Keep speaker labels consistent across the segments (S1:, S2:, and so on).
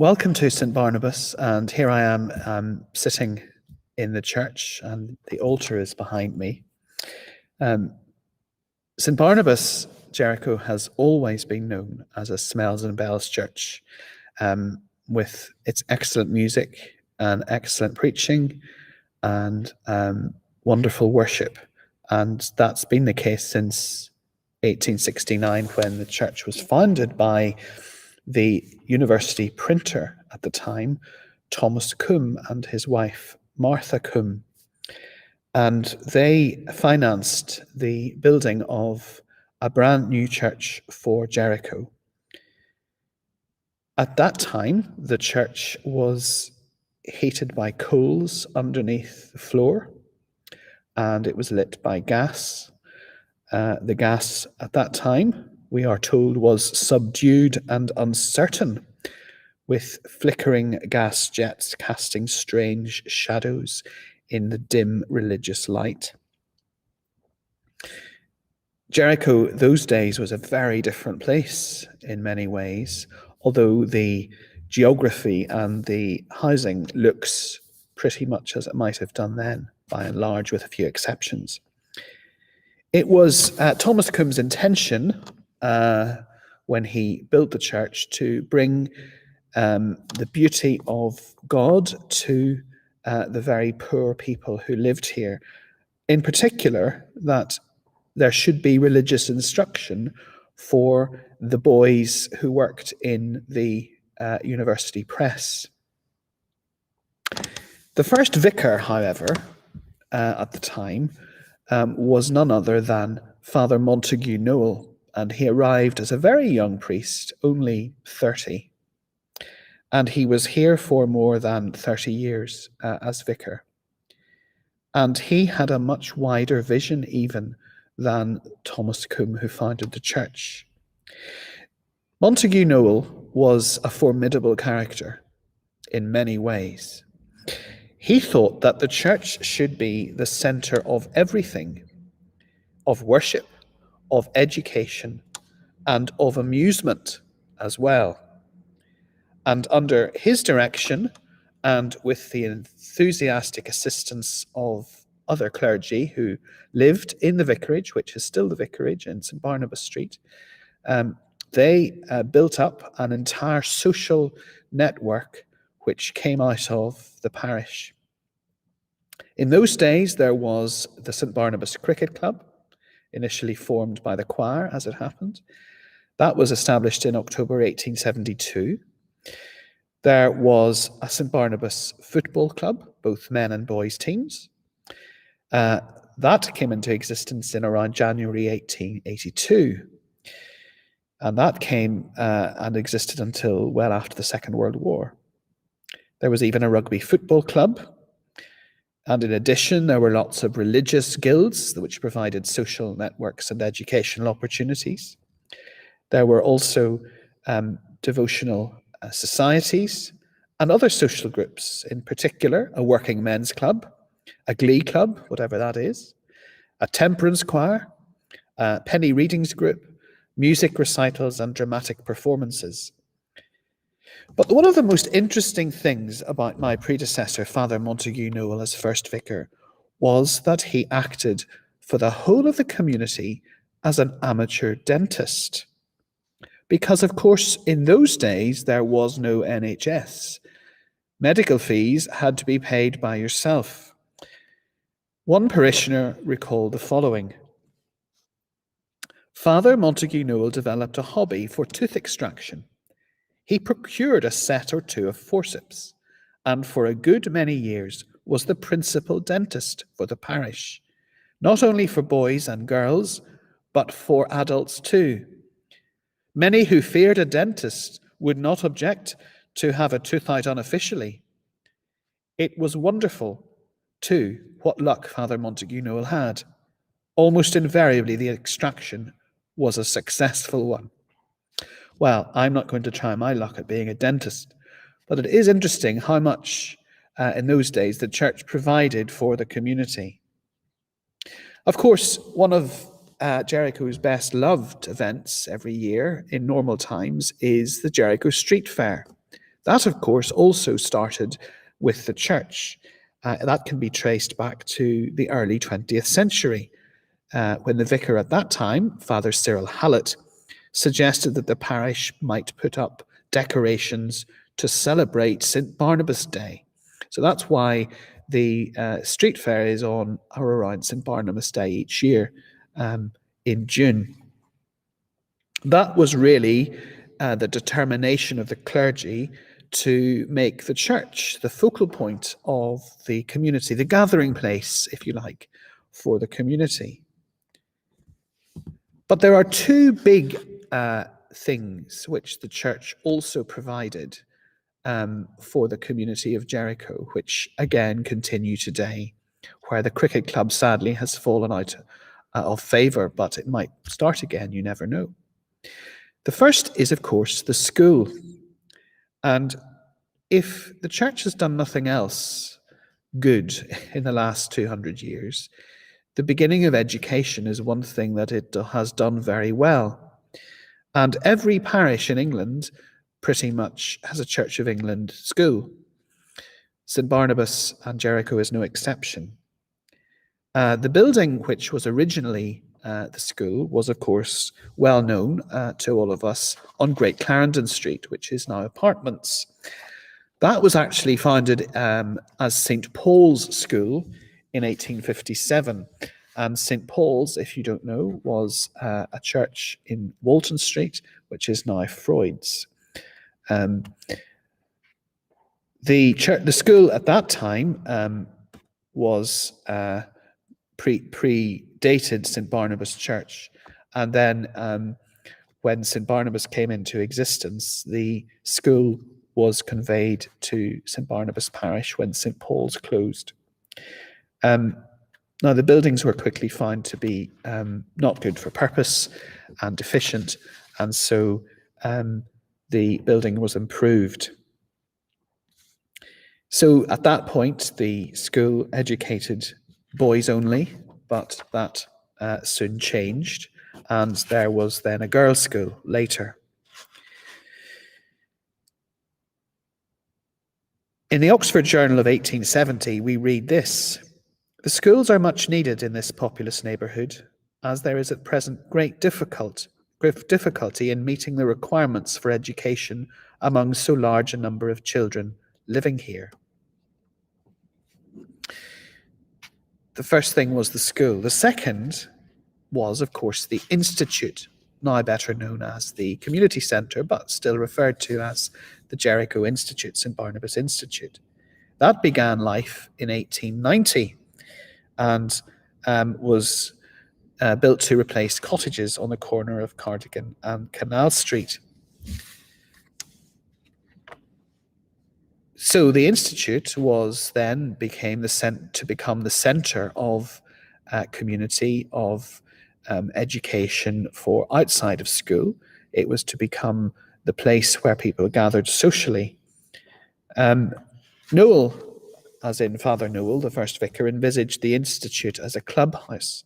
S1: Welcome to St. Barnabas, and here I am sitting in the church, and the altar is behind me. St. Barnabas, Jericho, has always been known as a smells and bells church, with its excellent music and excellent preaching and wonderful worship. And that's been the case since 1869, when the church was founded by the university printer at the time, Thomas Combe, and his wife, Martha Combe. And they financed the building of a brand new church for Jericho. At that time, the church was heated by coals underneath the floor, and it was lit by gas. The gas at that time, we are told, was subdued and uncertain, with flickering gas jets casting strange shadows in the dim religious light. Jericho those days was a very different place in many ways, although the geography and the housing looks pretty much as it might have done then, by and large, with a few exceptions. It was Thomas Combe's intention, when he built the church, to bring the beauty of God to the very poor people who lived here. In particular, that there should be religious instruction for the boys who worked in the university press. The first vicar, however, at the time, was none other than Father Montague Newell, and he arrived as a very young priest, only 30. And he was here for more than 30 years as vicar. And he had a much wider vision even than Thomas Combe, who founded the church. Montague Newell was a formidable character in many ways. He thought that the church should be the center of everything, of worship, of education, and of amusement as well. And under his direction, and with the enthusiastic assistance of other clergy who lived in the vicarage, which is still the vicarage in St. Barnabas Street, they built up an entire social network which came out of the parish. In those days, there was the St. Barnabas Cricket Club, initially formed by the choir, as it happened. That was established in October 1872. There was a St. Barnabas Football Club, both men and boys teams. That came into existence in around January 1882. And that came and existed until well after the Second World War. There was even a rugby football club. And in addition, there were lots of religious guilds which provided social networks and educational opportunities. There were also devotional societies and other social groups, in particular a working men's club, a glee club, whatever that is, a temperance choir, a penny readings group, music recitals and dramatic performances. But one of the most interesting things about my predecessor, Father Montague Newell, as first vicar, was that he acted for the whole of the community as an amateur dentist. Because, of course, in those days, there was no NHS. Medical fees had to be paid by yourself. One parishioner recalled the following. Father Montague Newell developed a hobby for tooth extraction. He procured a set or two of forceps, and for a good many years was the principal dentist for the parish, not only for boys and girls, but for adults too. Many who feared a dentist would not object to have a tooth out unofficially. It was wonderful, too, what luck Father Montague Newell had. Almost invariably, the extraction was a successful one. Well, I'm not going to try my luck at being a dentist, but it is interesting how much in those days the church provided for the community. Of course, one of Jericho's best loved events every year in normal times is the Jericho Street Fair. That, of course, also started with the church. That can be traced back to the early 20th century, when the vicar at that time, Father Cyril Hallett, suggested that the parish might put up decorations to celebrate St. Barnabas Day. So that's why the street fair is on or around St. Barnabas Day each year in June. That was really the determination of the clergy to make the church the focal point of the community, the gathering place, if you like, for the community. But there are two big things which the church also provided for the community of Jericho, which again continue today, where the cricket club sadly has fallen out of favour, but it might start again, you never know. The first is, of course, the school. And if the church has done nothing else good in the last 200 years, the beginning of education is one thing that it has done very well. And every parish in England pretty much has a Church of England school. St. Barnabas and Jericho is no exception. The building, which was originally the school, was, of course, well known to all of us on Great Clarendon Street, which is now apartments. That was actually founded as St. Paul's School in 1857. And St. Paul's, if you don't know, was a church in Walton Street, which is now Freud's. The school at that time was predated St. Barnabas Church. And then when St. Barnabas came into existence, the school was conveyed to St. Barnabas Parish when St. Paul's closed. Now, the buildings were quickly found to be not good for purpose and deficient, and so the building was improved. So at that point, the school educated boys only, but that soon changed, and there was then a girls' school later. In the Oxford Journal of 1870, we read this: "The schools are much needed in this populous neighbourhood, as there is at present great difficulty in meeting the requirements for education among so large a number of children living here." The first thing was the school. The second was, of course, the institute, now better known as the community centre, but still referred to as the Jericho Institute, St. Barnabas Institute. That began life in 1890 and was built to replace cottages on the corner of Cardigan and Canal Street. So the institute was then become the centre of community, of education for outside of school. It was to become the place where people gathered socially. Newell, as in Father Newell, the first vicar, envisaged the institute as a clubhouse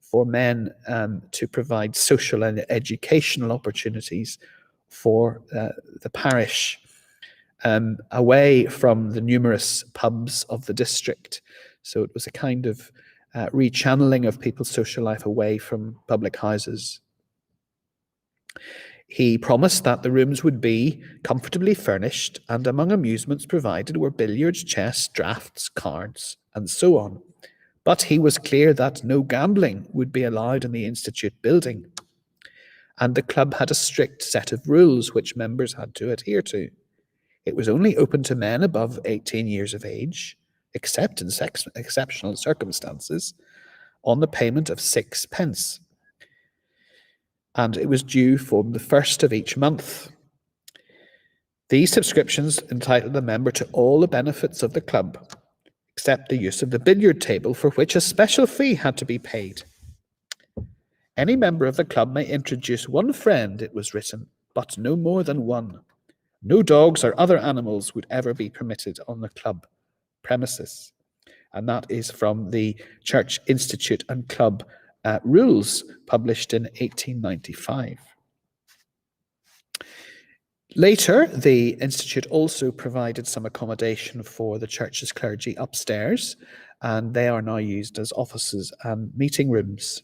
S1: for men to provide social and educational opportunities for the parish, away from the numerous pubs of the district. So it was a kind of rechanneling of people's social life away from public houses. He promised that the rooms would be comfortably furnished, and among amusements provided were billiards, chess, draughts, cards, and so on. But he was clear that no gambling would be allowed in the institute building, and the club had a strict set of rules which members had to adhere to. It was only open to men above 18 years of age, except in exceptional circumstances, on the payment of 6 pence. And it was due from the first of each month. These subscriptions entitled the member to all the benefits of the club, except the use of the billiard table, for which a special fee had to be paid. Any member of the club may introduce one friend, it was written, but no more than one. No dogs or other animals would ever be permitted on the club premises. And that is from the Church Institute and Club rules published in 1895. Later, the Institute also provided some accommodation for the church's clergy upstairs, and they are now used as offices and meeting rooms.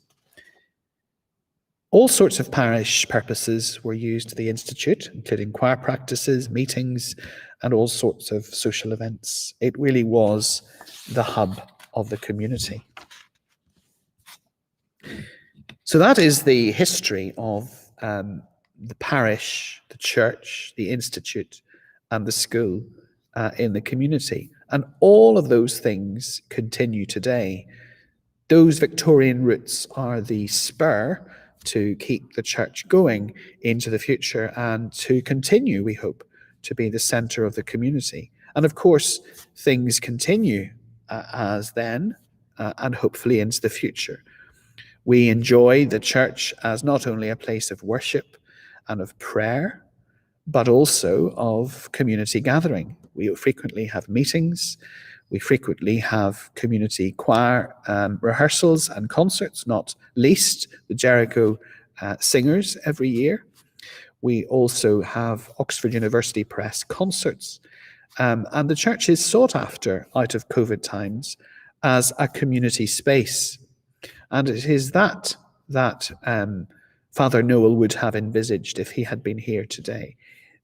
S1: All sorts of parish purposes were used at the Institute, including choir practices, meetings, and all sorts of social events. It really was the hub of the community. So that is the history of the parish, the church, the institute, and the school in the community. And all of those things continue today. Those Victorian roots are the spur to keep the church going into the future and to continue, we hope, to be the centre of the community. And of course, things continue as then and hopefully into the future. We enjoy the church as not only a place of worship and of prayer, but also of community gathering. We frequently have meetings. We frequently have community choir rehearsals and concerts, not least the Jericho singers every year. We also have Oxford University Press concerts. And the church is sought after out of COVID times as a community space. And it is that Father Newell would have envisaged if he had been here today.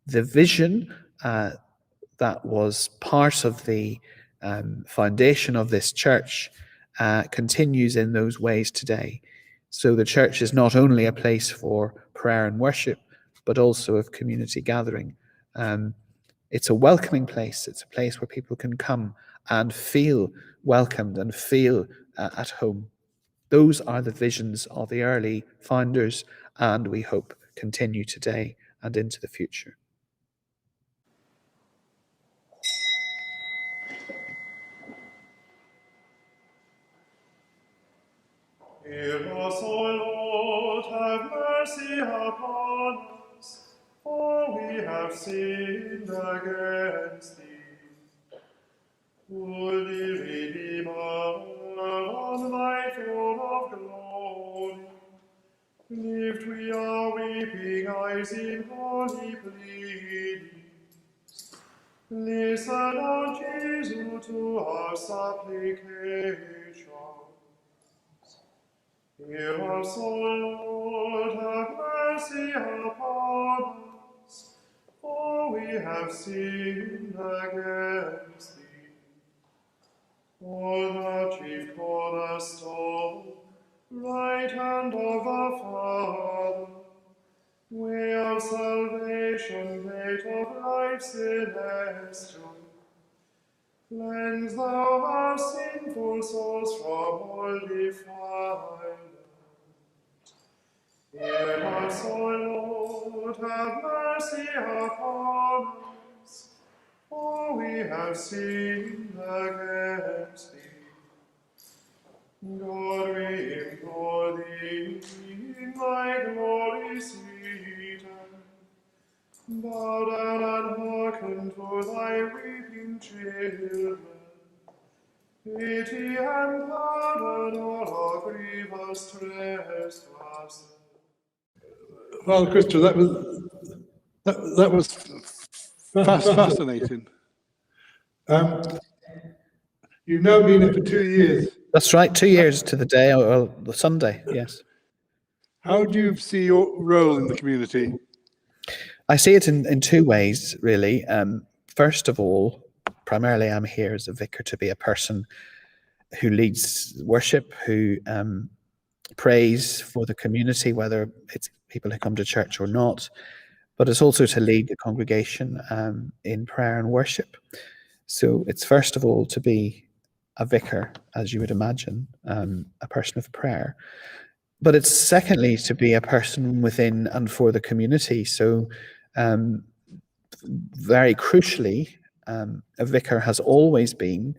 S1: The vision that was part of the foundation of this church continues in those ways today. So the church is not only a place for prayer and worship, but also of community gathering. It's a welcoming place. It's a place where people can come and feel welcomed and feel at home. Those are the visions of the early founders, and we hope continue today and into the future.
S2: Hear us, O Lord, have mercy upon us, for we have sinned against thee. Holy Redeemer, on thy throne of glory, lift we our weeping eyes in holy pleading. Listen, O Jesus, to our supplication. Hear us, O Lord, have mercy upon us, for we have sinned against thee. O thou chief cornerstone, right hand of the Father, way of salvation, gate of life celestial, cleanse thou our sinful souls from all defilement. Hear us, O Lord, have mercy upon us, for we have sinned against thee. God, we implore thee, in thy glory seated, bow down and hearken to thy weeping children. Pity and pardon all our grievous trespasses.
S3: Well, Christian, that was fascinating. You've now been here for 2 years.
S1: That's right, 2 years to the day, or the Sunday, yes.
S3: How do you see your role in the community?
S1: I see it in two ways, really. First of all, primarily I'm here as a vicar to be a person who leads worship, who prays for the community, whether it's people who come to church or not, but it's also to lead the congregation in prayer and worship. So it's first of all to be a vicar, as you would imagine, a person of prayer. But it's secondly to be a person within and for the community. So very crucially, a vicar has always been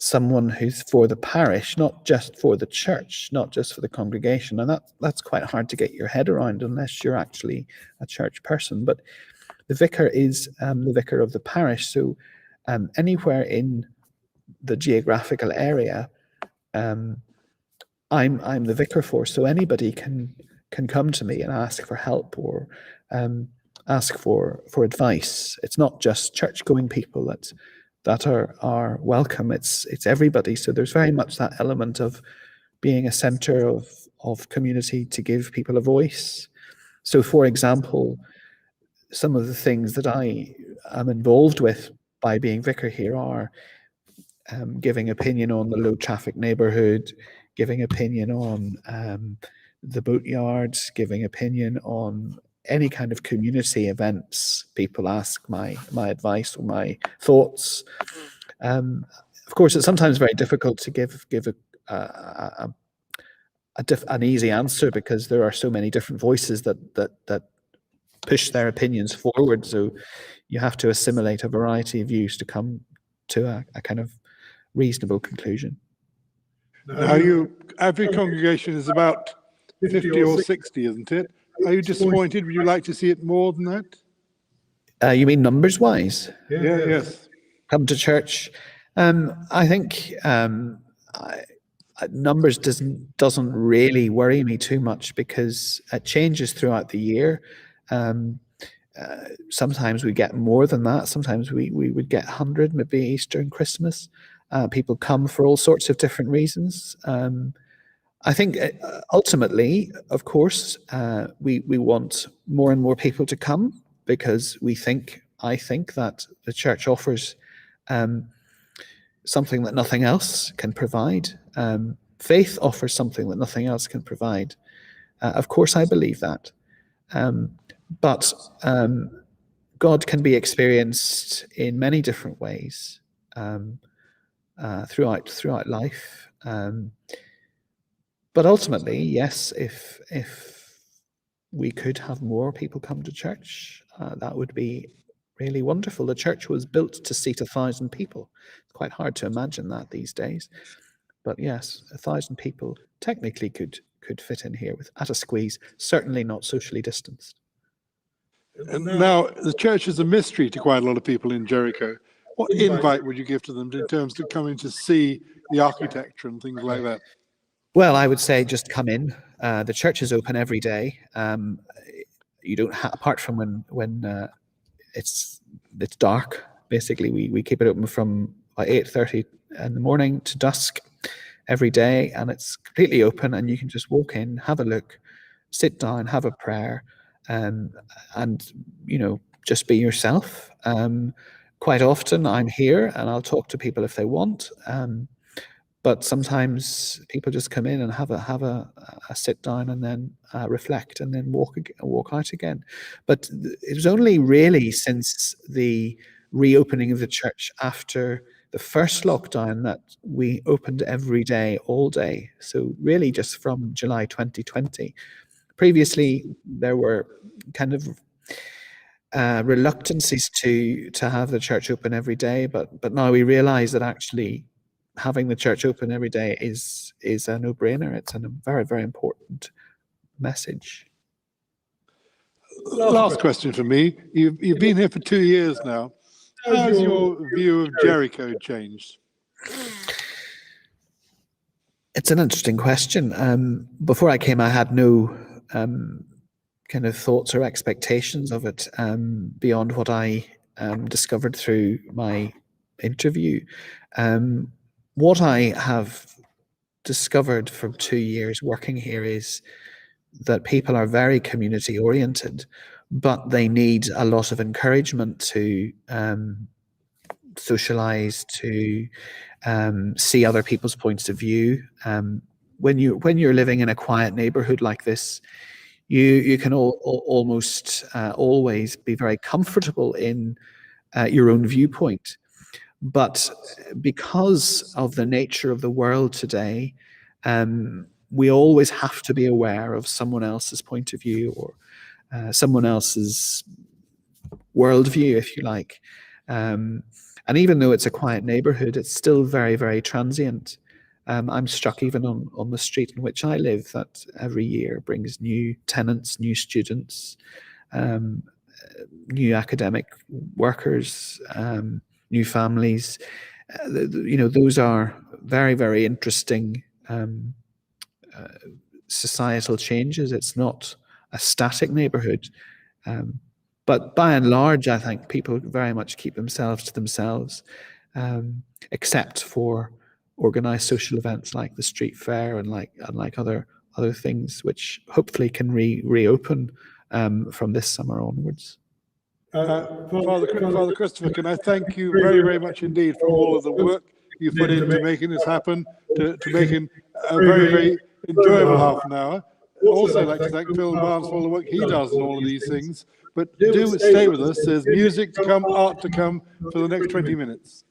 S1: someone who's for the parish, not just for the church, not just for the congregation. And that's quite hard to get your head around unless you're actually a church person. But the vicar is the vicar of the parish. So anywhere in the geographical area, I'm the vicar for. So anybody can come to me and ask for help or ask for advice. It's not just church-going people that are welcome. It's everybody. So there's very much that element of being a centre of community to give people a voice. So, for example, some of the things that I am involved with by being vicar here are giving opinion on the low traffic neighbourhood, giving opinion on the boatyards, giving opinion on any kind of community events. People ask my advice or my thoughts. Of course, it's sometimes very difficult to give an easy answer because there are so many different voices that push their opinions forward. So you have to assimilate a variety of views to come to a kind of reasonable conclusion.
S3: Now, every congregation is about 50 or 60, isn't it? Are you disappointed? Would you like to see it more than that?
S1: You mean numbers-wise?
S3: Yes.
S1: Come to church. I think numbers doesn't really worry me too much because it changes throughout the year. Sometimes we get more than that. Sometimes we would get 100, maybe Easter and Christmas. People come for all sorts of different reasons. I think ultimately, of course, we want more and more people to come because I think that the church offers something that nothing else can provide. Faith offers something that nothing else can provide. Of course, I believe that. But God can be experienced in many different ways throughout life. But ultimately, yes, if we could have more people come to church, that would be really wonderful. The church was built to seat 1,000 people. It's quite hard to imagine that these days. But yes, 1,000 people technically could fit in here at a squeeze, certainly not socially distanced.
S3: And now, the church is a mystery to quite a lot of people in Jericho. What invite would you give to them in terms of coming to see the architecture and things like that?
S1: Well, I would say just come in. The church is open every day. You don't apart from when it's dark. Basically, we keep it open from 8:30 in the morning to dusk every day, and it's completely open. And you can just walk in, have a look, sit down, have a prayer, and just be yourself. Quite often, I'm here, and I'll talk to people if they want. But sometimes people just come in and have a sit down and then reflect and then walk out again. But it was only really since the reopening of the church after the first lockdown that we opened every day, all day. So really just from July 2020. Previously, there were kind of reluctancies to have the church open every day, but now we realize that actually having the church open every day is a no-brainer. It's a very, very important message.
S3: Last question for me. You've been here for 2 years now. How's your view of Jericho changed?
S1: It's an interesting question. Before I came, I had no kind of thoughts or expectations of it beyond what I discovered through my interview. What I have discovered from 2 years working here is that people are very community oriented, but they need a lot of encouragement to socialize, to see other people's points of view. When you're living in a quiet neighborhood like this, you can almost always be very comfortable in your own viewpoint. But because of the nature of the world today, we always have to be aware of someone else's point of view or someone else's worldview, if you like. And even though it's a quiet neighborhood, it's still very, very transient. I'm struck even on the street in which I live that every year brings new tenants, new students, new academic workers, new families. Those are very, very interesting societal changes. It's not a static neighborhood, But by and large, I think people very much keep themselves to themselves, except for organized social events like the street fair and like other things, which hopefully can reopen from this summer onwards.
S3: Father Christopher, can I thank you very, very much indeed for all of the work you put into making this happen, to making a very, very enjoyable half an hour. Also, I'd like to thank Phil Barnes for all the work he does in all of these things. But do stay with us. There's music to come, art to come for the next 20 minutes.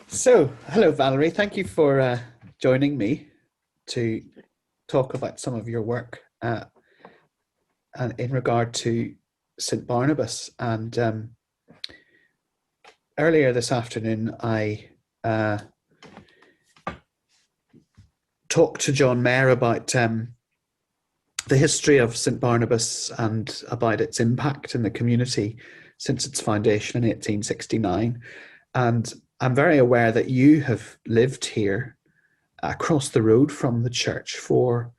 S1: So, hello, Valerie. Thank you for joining me to talk about some of your work and in regard to St. Barnabas. And earlier this afternoon, I talked to John Mair about the history of St. Barnabas and about its impact in the community since its foundation in 1869. And I'm very aware that you have lived here across the road from the church for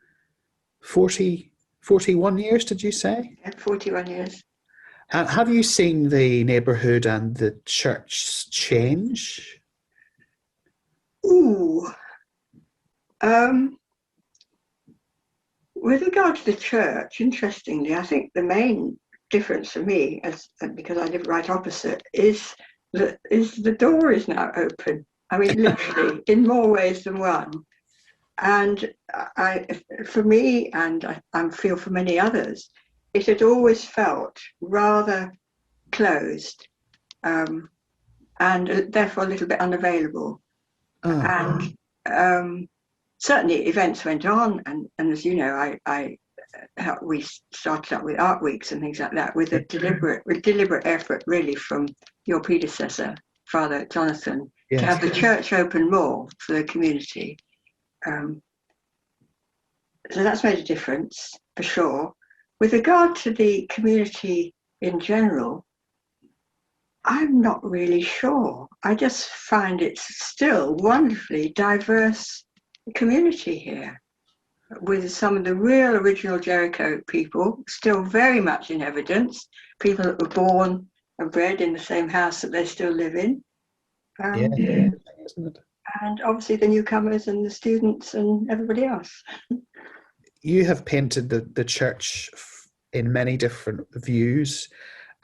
S1: 41 years, did you say?
S4: Yeah, 41 years.
S1: Have you seen the neighbourhood and the church change?
S4: Ooh. With regard to the church, interestingly, I think the main difference for me, because I live right opposite, is the door is now open. I mean, literally, in more ways than one. And for me, and I feel for many others, it had always felt rather closed, and therefore a little bit unavailable. And certainly events went on, and as you know, we started up with art weeks and things like that with a deliberate effort, really, from your predecessor, Father Jonathan, to have the church open more for the community. So that's made a difference, for sure. With regard to the community in general, I'm not really sure. I just find it's still wonderfully diverse community here, with some of the real original Jericho people still very much in evidence, people that were born and bred in the same house that they still live in.
S1: Isn't it?
S4: And obviously the newcomers and the students and everybody else.
S1: You have painted the church in many different views,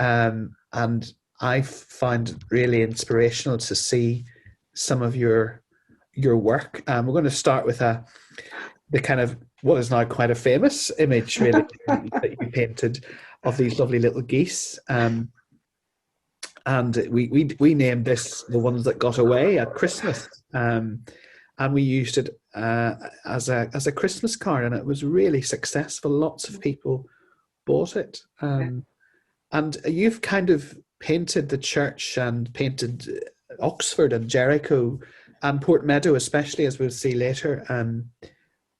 S1: and I find it really inspirational to see some of your work. We're going to start with the kind of what is now quite a famous image, really, that you painted of these lovely little geese. And we named this the ones that got away at Christmas, and we used it as a Christmas card, and it was really successful. Lots of people bought it, and you've kind of painted the church and painted Oxford and Jericho and Port Meadow, especially, as we'll see later,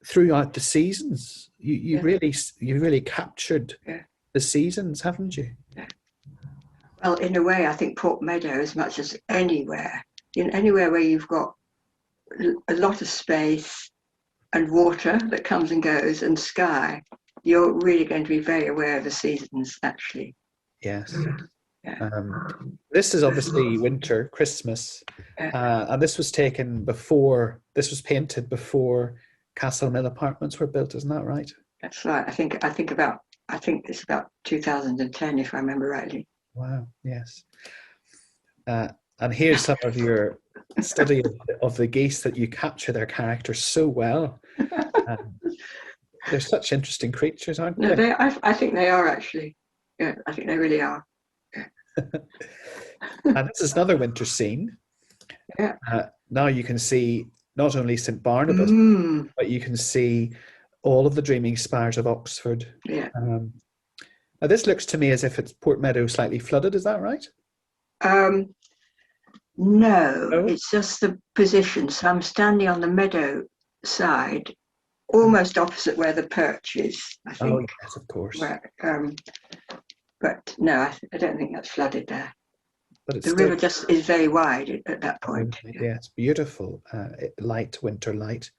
S1: throughout the seasons. You really captured the seasons, haven't you?
S4: Well, in a way, I think Port Meadow, as much as anywhere where you've got a lot of space and water that comes and goes and sky, you're really going to be very aware of the seasons, actually.
S1: Yes. This is obviously winter, Christmas, and this was painted before Castle Mill apartments were built, isn't that right?
S4: That's right. I think it's about 2010, if I remember rightly.
S1: Wow. Yes. And here's some of your study of the geese, that you capture their characters so well. They're such interesting creatures, aren't they?
S4: No, I think they are, actually. Yeah, I think they really are.
S1: And this is another winter scene.
S4: Yeah.
S1: Now you can see not only St. Barnabas, but you can see all of the dreaming spires of Oxford.
S4: Yeah.
S1: Now this looks to me as if it's Port Meadow slightly flooded. Is that right?
S4: No, it's just the position. So I'm standing on the meadow side, almost opposite where the perch is, I think.
S1: Oh, yes, of course.
S4: Where, but no, I don't think that's flooded there.
S1: But
S4: the river just is very wide at that point.
S1: Yeah, it's beautiful, light, winter light.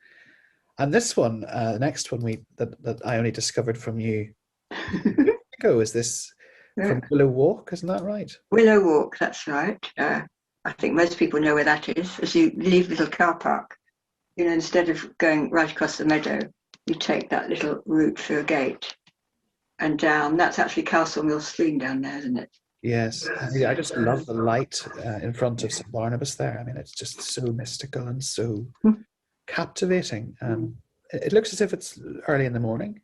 S1: And this one, the next one that I only discovered from you ago, is this from Willow Walk, isn't that right?
S4: Willow Walk, that's right. I think most people know where that is. As you leave the little car park, instead of going right across the meadow, you take that little route through a gate and down. That's actually Castle Mill Stream down there, isn't it?
S1: Yes, I just love the light in front of St. Barnabas there. I mean, it's just so mystical and so captivating. It looks as if it's early in the morning,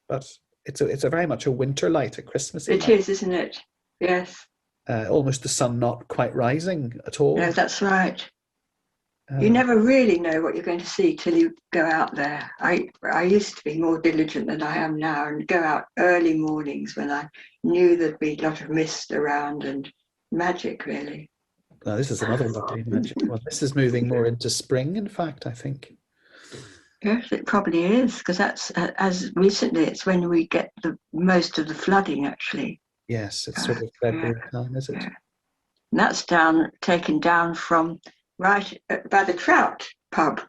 S1: but it's a very much a winter light at Christmas.
S4: It is, isn't it? Yes.
S1: Almost the sun not quite rising at all.
S4: No, that's right. You never really know what you're going to see till you go out there. I used to be more diligent than I am now and go out early mornings when I knew there'd be a lot of mist around and magic, really.
S1: Now, this is another lovely magic one. This is moving more into spring, in fact, I think.
S4: Yes, it probably is, because that's, as recently, it's when we get the most of the flooding, actually.
S1: Yes, it's sort of February time, is it?
S4: Yeah. And that's taken down from right by the Trout pub,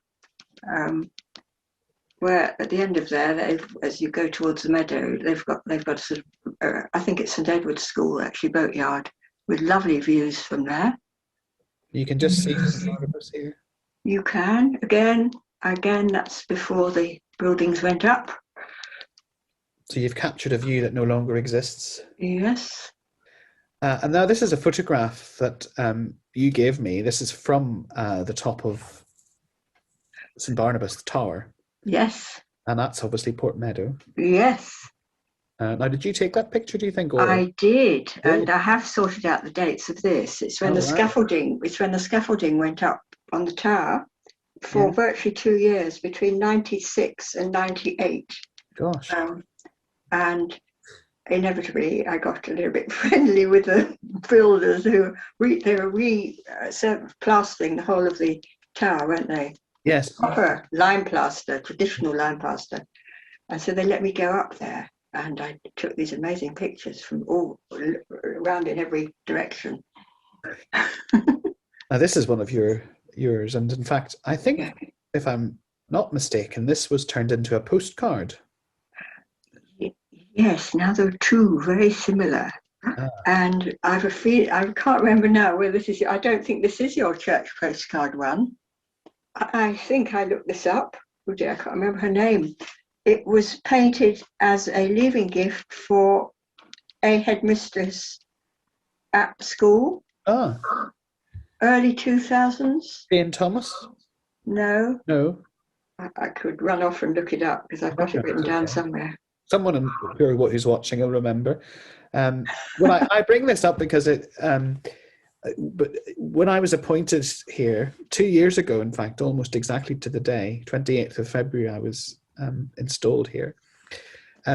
S4: where at the end of there, as you go towards the meadow, they've got sort of, I think it's St Edward's School, actually, boatyard, with lovely views from there.
S1: You can just see St Barnabas here.
S4: You can, again, that's before the buildings went up.
S1: So you've captured a view that no longer exists.
S4: Yes.
S1: And now this is a photograph that you gave me. This is from the top of St Barnabas Tower.
S4: Yes.
S1: And that's obviously Port Meadow.
S4: Yes.
S1: Now, did you take that picture, do you think? Or?
S4: I did, and I have sorted out the dates of this. It's when scaffolding went up on the tower for virtually 2 years, between 96 and 98.
S1: Gosh.
S4: And inevitably, I got a little bit friendly with the builders who they were plastering the whole of the tower, weren't they?
S1: Yes.
S4: Proper lime plaster, traditional lime plaster. And so they let me go up there, and I took these amazing pictures from all around in every direction.
S1: Now, this is one of yours, and in fact, I think, if I'm not mistaken, this was turned into a postcard.
S4: Yes, now there are two very similar. And I have a feeling, I can't remember now where this is. I don't think this is your church postcard one. I think I looked this up. Oh dear, I can't remember her name. It was painted as a leaving gift for a headmistress at school. Early 2000s.
S1: Jane Thomas?
S4: No.
S1: No.
S4: I could run off and look it up because I've got it written down somewhere.
S1: Someone who's watching will remember. Well, I bring this up because but when I was appointed here 2 years ago, in fact, almost exactly to the day, 28th of February, I was installed here.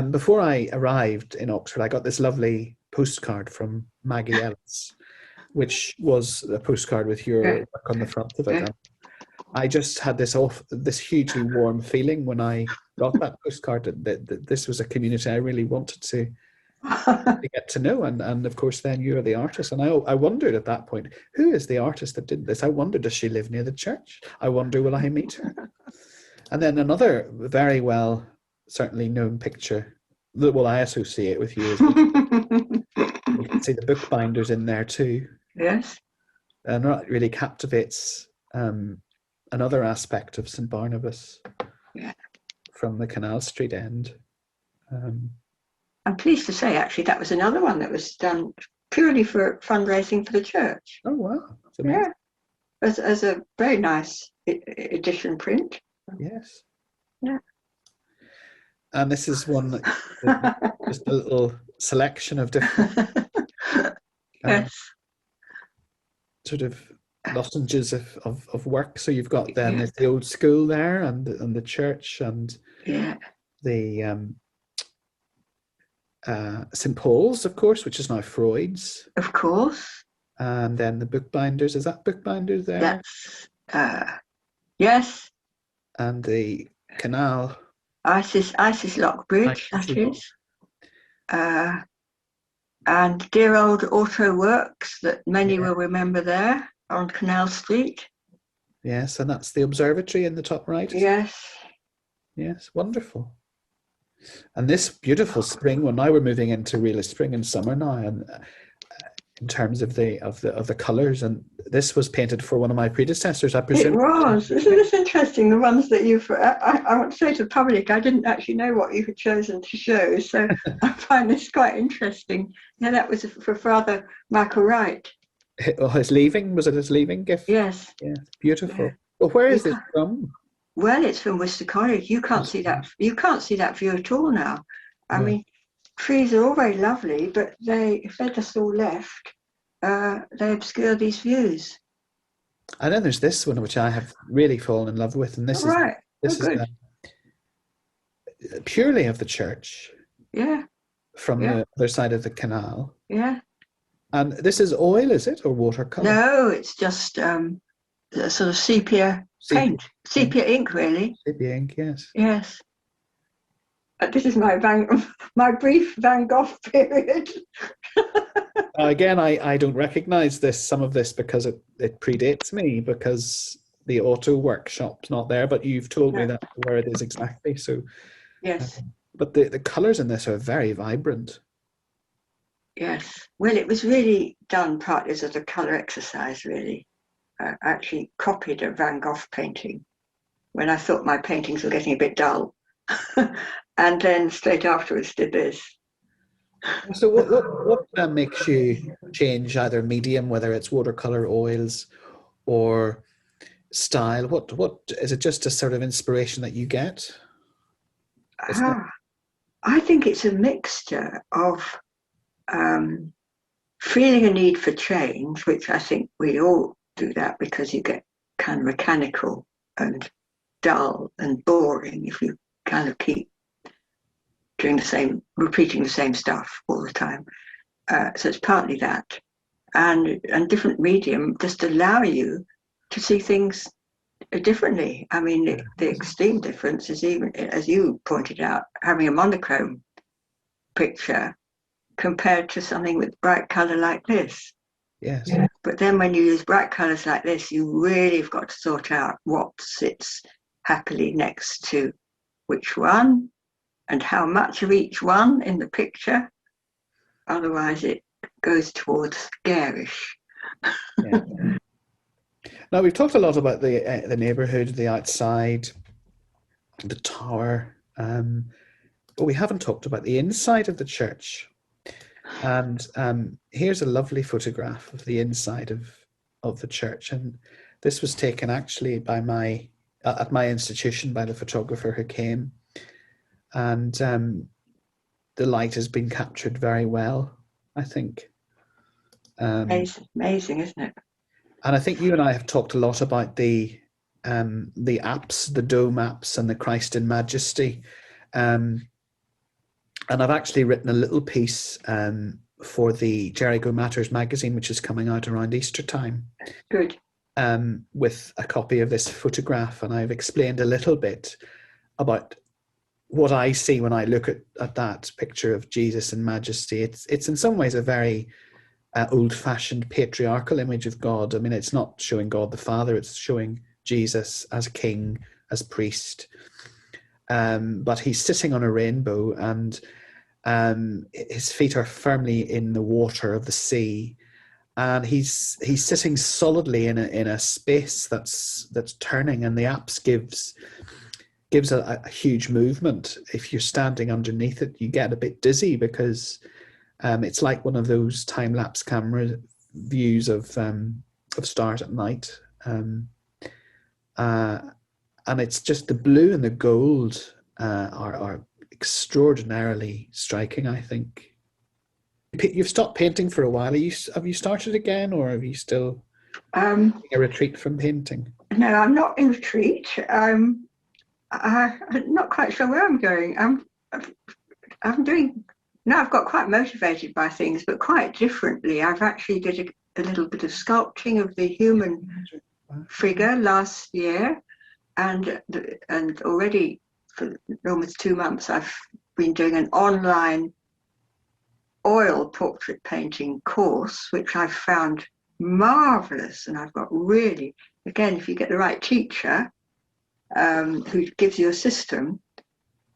S1: Before I arrived in Oxford, I got this lovely postcard from Maggie Ellis, which was a postcard with your work on the front of it. And I just had this hugely warm feeling when I got that postcard that this was a community I really wanted to get to know, and of course then you're the artist, and I wondered at that point, who is the artist that did this? I wonder, does she live near the church? I wonder, will I meet her? And then another very well certainly known picture that I associate with you is you can see the Bookbinders in there too.
S4: Yes.
S1: And that really captivates another aspect of St Barnabas from the Canal Street end.
S4: I'm pleased to say, actually, that was another one that was done purely for fundraising for the church.
S1: Oh, wow. That's amazing.
S4: Yeah. As a very nice edition print.
S1: Yes.
S4: Yeah.
S1: And this is one, just a little selection of different sort of lozenges of work. So you've got then there's the old school there, and the church, and the St Paul's, of course, which is now Freud's.
S4: Of course.
S1: And then the Bookbinders. Is that Bookbinders there?
S4: That's yes.
S1: And the canal.
S4: Isis Lock Bridge, that is. And dear old Auto Works that many will remember there on Canal Street.
S1: Yes, and that's the Observatory in the top right.
S4: Yes.
S1: Yes, wonderful. And this beautiful spring one. Now we're moving into really spring and summer now, and in terms of the colours, and this was painted for one of my predecessors, I presume.
S4: It was. Isn't this interesting? The ones that you've. I want to say to the public, I didn't actually know what you had chosen to show, so I find this quite interesting. Yeah, that was for Father Michael Wright.
S1: His leaving, was it his leaving gift?
S4: Yes.
S1: Yeah, beautiful. Yeah. Well, where is this from?
S4: Well, it's from Worcester College. You can't see that. You can't see that view at all now. I mean, trees are all very lovely, but if they're just all left, they obscure these views.
S1: And then there's this one which I have really fallen in love with, and
S4: All right.
S1: this is
S4: good.
S1: Purely of the church
S4: Yeah.
S1: from
S4: Yeah.
S1: the other side of the canal.
S4: Yeah.
S1: And this is oil, is it, or watercolor?
S4: No, it's just a sort of sepia paint, sepia ink, really.
S1: Sepia ink, yes.
S4: Yes. This is my brief Van Gogh period.
S1: Again, I don't recognise some of this because it predates me, because the auto workshop's not there, but you've told me that where it is exactly. So
S4: yes.
S1: But the colours in this are very vibrant.
S4: Yes. Well, it was really done partly as a colour exercise, really. I actually copied a Van Gogh painting when I thought my paintings were getting a bit dull. And then straight afterwards did this.
S1: So what makes you change either medium, whether it's watercolor, oils, or style? What is it? Just a sort of inspiration that you get?
S4: I think it's a mixture of feeling a need for change, which I think we all do that because you get kind of mechanical and dull and boring if you kind of keep repeating the same stuff all the time. So it's partly that, and different medium just allow you to see things differently. I mean, the extreme difference is, even as you pointed out, having a monochrome picture compared to something with bright colour like this.
S1: Yes.
S4: But then when you use bright colours like this, you really have got to sort out what sits happily next to which one and how much of each one in the picture. Otherwise it goes towards garish.
S1: Yeah. Now, we've talked a lot about the neighbourhood, the outside, the tower, but we haven't talked about the inside of the church. And here's a lovely photograph of the inside of the church, and this was taken actually by at my institution by the photographer who came, and the light has been captured very well, I think.
S4: Amazing, isn't it?
S1: And I think you and I have talked a lot about the apse, the dome apse, and the Christ in Majesty. And I've actually written a little piece for the Jericho Matters magazine, which is coming out around Easter time.
S4: Good.
S1: With a copy of this photograph, and I've explained a little bit about what I see when I look at that picture of Jesus in Majesty. It's in some ways a very old-fashioned patriarchal image of God. I mean, it's not showing God the Father, it's showing Jesus as king, as priest. But he's sitting on a rainbow, and his feet are firmly in the water of the sea, and he's sitting solidly in a space that's turning, and the apse gives a huge movement. If you're standing underneath it, you get a bit dizzy because it's like one of those time-lapse camera views of stars at night, and it's just the blue and the gold are extraordinarily striking, I think. You've stopped painting for a while. Have you started again, or have you still a retreat from painting?
S4: No, I'm not in retreat. I'm not quite sure where I'm going. I'm doing. Now I've got quite motivated by things, but quite differently. I've actually did a little bit of sculpting of the human figure last year, and already for almost 2 months I've been doing an online oil portrait painting course, which I've found marvellous. And I've got really, again, if you get the right teacher who gives you a system,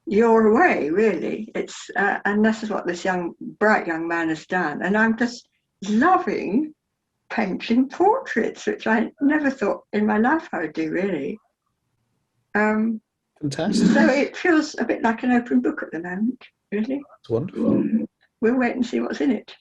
S4: you're away, really. It's and this is what this bright young man has done, and I'm just loving painting portraits, which I never thought in my life I would do, really.
S1: Fantastic.
S4: So it feels a bit like an open book at the moment, really.
S1: That's wonderful.
S4: We'll wait and see what's in it.